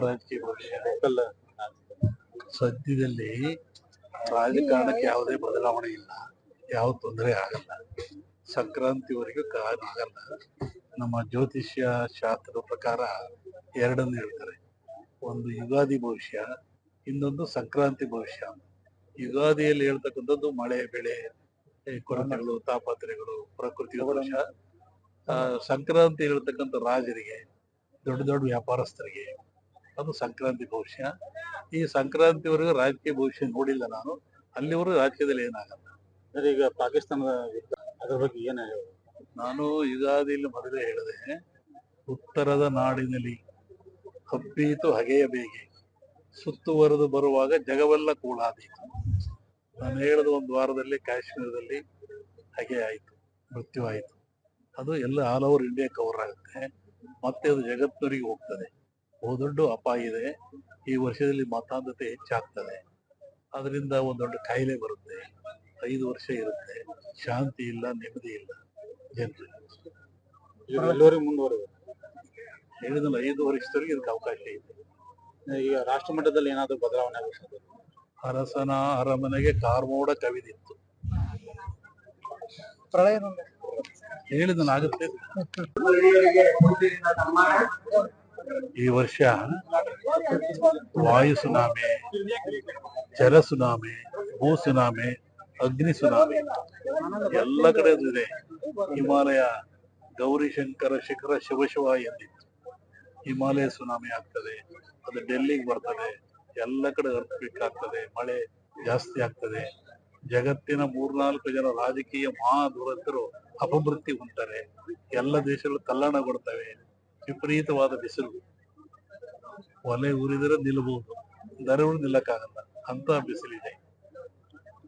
ರಾಜಕೀಯ ಭವಿಷ್ಯ ಸದ್ಯದಲ್ಲಿ ರಾಜಕಾರಣಕ್ಕೆ ಯಾವುದೇ ಬದಲಾವಣೆ ಇಲ್ಲ, ಯಾವ ತೊಂದರೆ ಆಗಲ್ಲ. ಸಂಕ್ರಾಂತಿವರೆಗೂ ಆಗಲ್ಲ. ನಮ್ಮ ಜ್ಯೋತಿಷ್ಯ ಶಾಸ್ತ್ರದ ಪ್ರಕಾರ ಎರಡನ್ನು ಹೇಳ್ತಾರೆ, ಒಂದು ಯುಗಾದಿ ಭವಿಷ್ಯ, ಇನ್ನೊಂದು ಸಂಕ್ರಾಂತಿ ಭವಿಷ್ಯ. ಯುಗಾದಿಯಲ್ಲಿ ಹೇಳ್ತಕ್ಕಂಥದ್ದು ಮಳೆ ಬೆಳೆ ಕೊರತೆಗಳು ತಾಪತ್ರೆಗಳು ಪ್ರಕೃತಿ ದೋಷ. ಸಂಕ್ರಾಂತಿ ಹೇಳ್ತಕ್ಕಂಥ ರಾಜರಿಗೆ ದೊಡ್ಡ ದೊಡ್ಡ ವ್ಯಾಪಾರಸ್ಥರಿಗೆ ಅದು ಸಂಕ್ರಾಂತಿ ಭವಿಷ್ಯ. ಈ ಸಂಕ್ರಾಂತಿವರೆಗೂ ರಾಜಕೀಯ ಭವಿಷ್ಯ ನೋಡಿಲ್ಲ ನಾನು, ಅಲ್ಲಿವರೆಗೂ ರಾಜಕೀಯದಲ್ಲಿ ಏನಾಗಲ್ಲ. ಈಗ ಪಾಕಿಸ್ತಾನದ ಅದ್ರ ಬಗ್ಗೆ ಏನ ನಾನು ಯುಗಾದಿಯಲ್ಲಿ ಮೊದಲೇ ಹೇಳಿದೆ, ಉತ್ತರದ ನಾಡಿನಲ್ಲಿ ಹಬ್ಬೀತು ಹಗೆಯ ಬೇಗೆ ಸುತ್ತುವರೆದು ಬರುವಾಗ ಜಗವೆಲ್ಲ ಕೂಳಾದೀತು. ನಾನು ಹೇಳಿದ ಒಂದು ವಾರದಲ್ಲಿ ಕಾಶ್ಮೀರದಲ್ಲಿ ಹಗೆ ಆಯಿತು, ಮೃತ್ಯು ಆಯಿತು. ಅದು ಎಲ್ಲ ಆಲ್ ಓವರ್ ಇಂಡಿಯಾ ಕವರ್ ಆಗುತ್ತೆ, ಮತ್ತೆ ಅದು ಜಗತ್ತಿನವರಿಗೆ ಹೋಗ್ತದೆ. ಬಹುದೊಡ್ಡ ಅಪಾಯ ಇದೆ. ಈ ವರ್ಷದಲ್ಲಿ ಮತಾಂಧತೆ ಹೆಚ್ಚಾಗ್ತದೆ, ಅದರಿಂದ ಒಂದು ದೊಡ್ಡ ಕಾಯಿಲೆ ಬರುತ್ತೆ. 5 ವರ್ಷ ಇರುತ್ತೆ, ಶಾಂತಿ ಇಲ್ಲ, ನೆಮ್ಮದಿ ಇಲ್ಲ ಜನರಿಗೆ. ಮುಂದುವರೆದು ಹೇಳಿದ್ರೆ 5 ವರ್ಷದವರೆಗೆ ಇದಕ್ಕೆ ಅವಕಾಶ ಇದೆ. ಈಗ ರಾಷ್ಟ್ರ ಮಟ್ಟದಲ್ಲಿ ಏನಾದರೂ ಬದಲಾವಣೆ ಆಗುತ್ತೆ? ಅರಸನ ಅರಮನೆಗೆ ಕಾರ್ಮೋಡ ಕವಿದಿತ್ತು. ಪ್ರಳಯ ಹೇಳಿದನಾಗುತ್ತೆ. ಈ ವರ್ಷ ವಾಯು ಸುನಾಮಿ, ಜಲ ಸುನಾಮಿ, ಭೂ ಸುನಾಮಿ, ಅಗ್ನಿ ಸುನಾಮಿ ಎಲ್ಲ ಕಡೆ ಇದೆ. ಹಿಮಾಲಯ ಗೌರಿಶಂಕರ ಶಿಖರ ಶಿವಶಿವ ಎಂದಿತ್ತು. ಹಿಮಾಲಯ ಸುನಾಮಿ ಆಗ್ತದೆ, ಅದು ಡೆಲ್ಲಿಗೆ ಬರ್ತದೆ, ಎಲ್ಲ ಕಡೆ ಅರ್ತ್ಬೇಕಾಗ್ತದೆ, ಮಳೆ ಜಾಸ್ತಿ ಆಗ್ತದೆ. ಜಗತ್ತಿನ 3-4 ಜನ ರಾಜಕೀಯ ಮಹಾಧುರಂತರು ಅಪಮೃತ್ಯು ಹೊಂತಾರೆ. ಎಲ್ಲ ದೇಶಗಳು ತಲ್ಲಣಗೊಳ್ತವೆ. ವಿಪರೀತವಾದ ಬಿಸಿಲು, ಒಲೆ ಉರಿದರೆ ನಿಲ್ಲಬಹುದು, ದರಗಳು ನಿಲ್ಲಕ್ಕಾಗಲ್ಲ ಅಂತ ಬಿಸಿಲಿದೆ.